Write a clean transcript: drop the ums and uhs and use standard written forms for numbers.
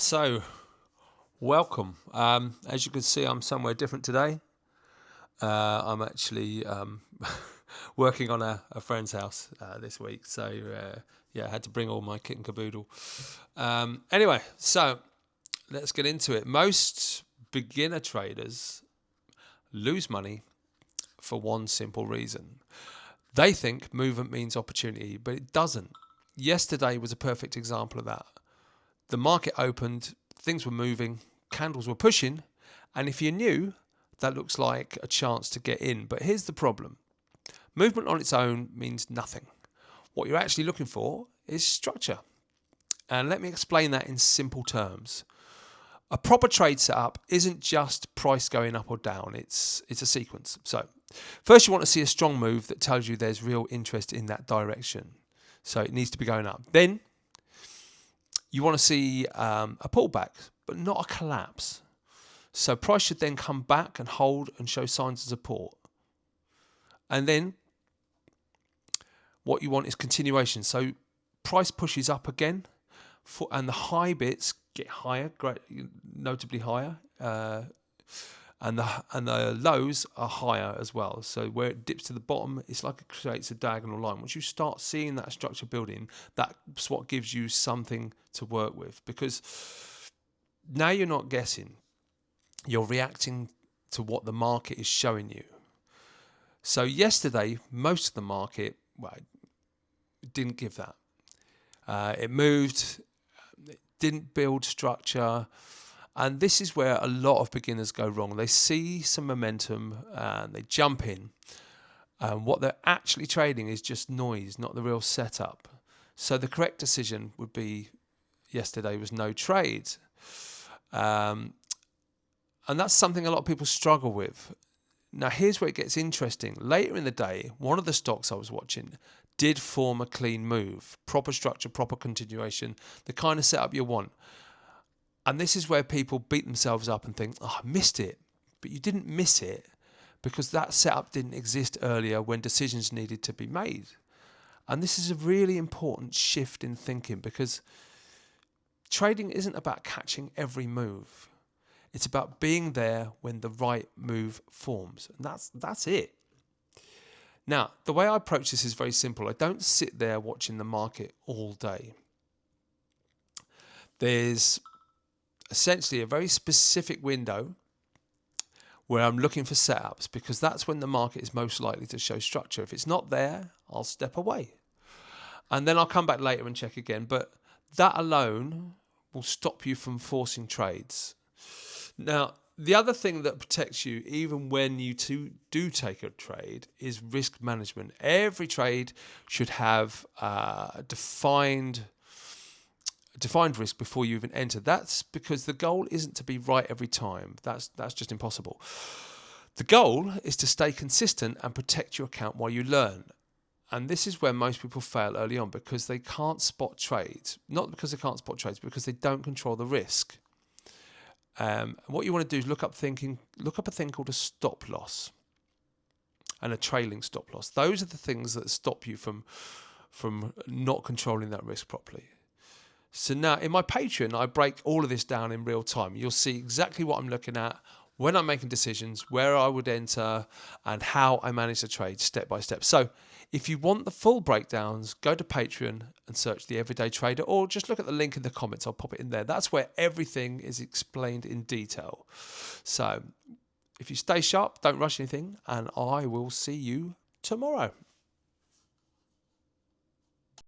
So, welcome. As you can see, I'm somewhere different today. I'm actually working on a friend's house this week. So, yeah, I had to bring all my kit and caboodle. Anyway, so let's get into it. Most beginner traders lose money for one simple reason. They think movement means opportunity, but it doesn't. Yesterday was a perfect example of that. The market opened, things were moving, candles were pushing, and if you're new, that looks like a chance to get in. But here's the problem. Movement on its own means nothing. What you're actually looking for is structure. And let me explain that in simple terms. A proper trade setup isn't just price going up or down, it's a sequence. So, first you want to see a strong move that tells you there's real interest in that direction. So it needs to be going up. Then you want to see a pullback, but not a collapse. So price should then come back and hold and show signs of support. And then what you want is continuation. So price pushes up again, and the high bits get higher, notably higher, and the lows are higher as well. So where it dips to the bottom, it's like it creates a diagonal line. Once you start seeing that structure building, that's what gives you something to work with, because now you're not guessing. You're reacting to what the market is showing you. So yesterday, most of the market, didn't give that. It moved, it didn't build structure. And this is where a lot of beginners go wrong. They see some momentum and they jump in. And what they're actually trading is just noise, not the real setup. So the correct decision would be yesterday was no trade. And that's something a lot of people struggle with. Now, here's where it gets interesting. Later in the day, one of the stocks I was watching did form a clean move. Proper structure, proper continuation, the kind of setup you want. And this is where people beat themselves up and think, oh, I missed it. But you didn't miss it because that setup didn't exist earlier when decisions needed to be made. And this is a really important shift in thinking, because trading isn't about catching every move. It's about being there when the right move forms. And that's it. Now, the way I approach this is very simple. I don't sit there watching the market all day. There's essentially a very specific window where I'm looking for setups, because that's when the market is most likely to show structure. If it's not there, I'll step away. And then I'll come back later and check again. But that alone will stop you from forcing trades. Now, the other thing that protects you, even when you do take a trade, is risk management. Every trade should have defined risk before you even enter. That's because the goal isn't to be right every time. That's just impossible. The goal is to stay consistent and protect your account while you learn. And this is where most people fail early on, because they can't spot trades. Not because they can't spot trades, because they don't control the risk. What you want to do is look up a thing called a stop loss and a trailing stop loss. Those are the things that stop you from not controlling that risk properly. So now in my Patreon, I break all of this down in real time. You'll see exactly what I'm looking at, when I'm making decisions, where I would enter, and how I manage the trade step by step. So if you want the full breakdowns, go to Patreon and search The Everyday Trader, or just look at the link in the comments. I'll pop it in there. That's where everything is explained in detail. So if you stay sharp, don't rush anything, and I will see you tomorrow.